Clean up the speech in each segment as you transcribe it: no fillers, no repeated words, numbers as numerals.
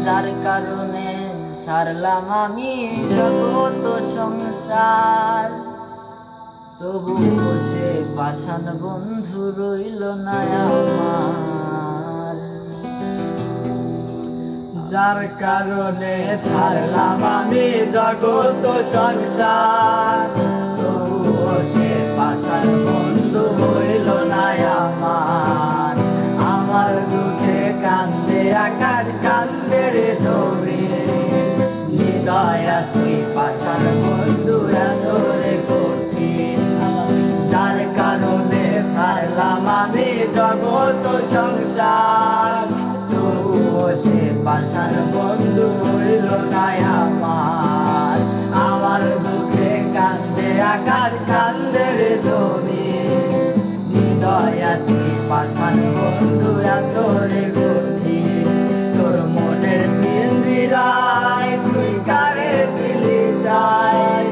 যার কারণে ছাড়লাম আমি জগত সংসার, তবু সে পাষাণ বন্ধু রইল না আমার। যার কারণে ছাড়লাম আমি জগত সংসার, তবুও সে পাষাণ বন্ধু হইল না আমার। আমার দুঃখে কান্দে আকাশ, কান্দে রে জমিন, হৃদয়া তুই পাষাণ বন্ধু এতরে কঠিন। যার কারণে ছাড়লাম আমি জগত সংসার, তবুও সে পাষাণ বন্ধু হইল না আমার। আমার দুঃখে কান্দে আকাশ, কান্দে রে জমিন, হৃদয়া তুই পাষাণ বন্ধু এতরে কঠিন। তোর মনের পিঞ্জিরায় তুই কারে দিলি ঠাই,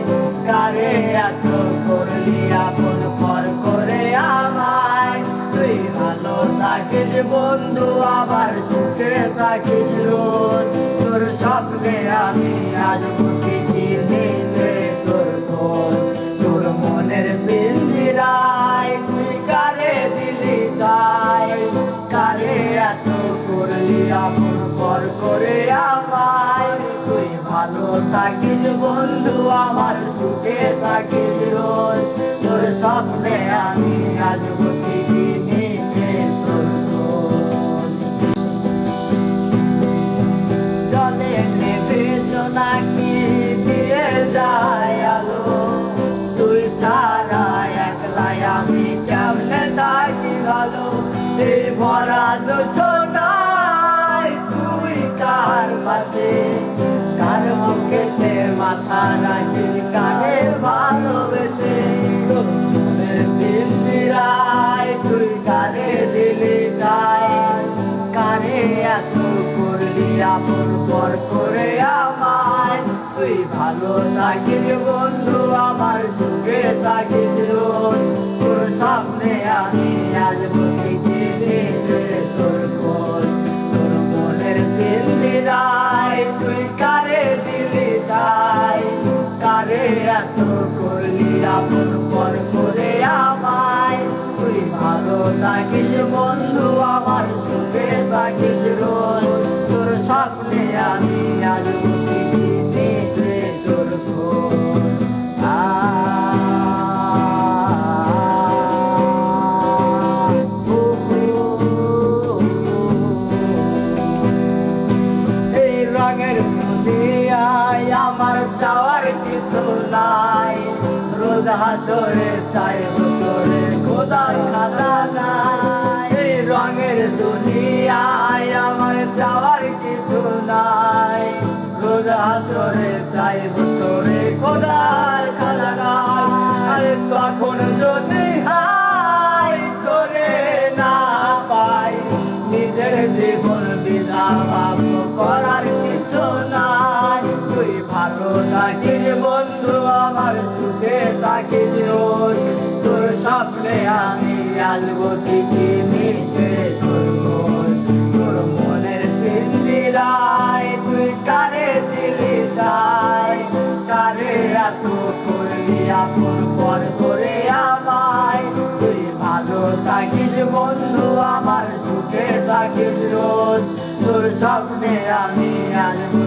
কারে এত করলি আপন পর করে আমায়। তুই ভালো থাকিস বন্ধু, আবার সুখে থাকিস রোজ। তোর স্বপ্নে আমি আজ প্রতিটি নিতে তোর খোঁজ। তোর মনের পিঞ্জিরায় তুই কারে দিলি ঠাই, কারে এত করলি আপন পর করে আমায়। তুই ভালো থাকিস বন্ধু, আমার সুখে থাকিস রোজ। তোর স্বপ্নে আমি আজ প্রতিদিন নিতে তোর খোঁজ। জলে নেবে জোনাকি দিয়ে যায় আলো, তুই ছাড়া একলাই আমি কেমনে থাকি ভালো। এই ভরা জোছনায় তুই কার পাশে, কার মুখেতে মাথা রাখিস, কারে ভালোবেসে। তোর মনের পিঞ্জিরায় তুই কারে দিলি ঠাই, কারে এত করলি আপন পর করে আমায়। তুই ভালো থাকিস বন্ধু, আমার সুখে থাকিস রোজ। তোর সামনে আমি আজ প্রতিদিন তোর খোঁজ। তোর মনের পিঞ্জিরায় তুই কারে দিলি ঠাই, কারে এত করলি আপন পর করে আমায়। তুই ভালো থাকিস বন্ধু, আমার সুখে থাকিস রোজ। তোর স্বপ্নে আমি আজ প্রতিদিন তোর খোঁজ। এই রঙের দুনিয়ায় আমার চাওয়ার কিছু নাই, রোজ হাসরে চাইব তোরে খোদার খাজানা। এই রঙের দুনিয়ায় আমার চাওয়ার কিছু নাই, রোজ হাসরে চাইব তোরে খোদার খাজানা। আরে তখন যদি হাই তোরে না পাই, নিজের জীবন বিধা ভাব করার কিছু নাই। তুই ভালো থাকিস বন্ধু, আমার সুখে থাকিস রোজ। তোর স্বপ্নে আমি আসবো ঠিকই নিতে তোর খোঁজ। তোর মনের পিঞ্জিরায় তুই কারে দিলি ঠাই, কারে এত করলি আপন পর করে আমায়। তুই ভালো থাকিস বন্ধু, আমার সুখে থাকিস রোজ। তোর স্বপ্নে আমি আসবো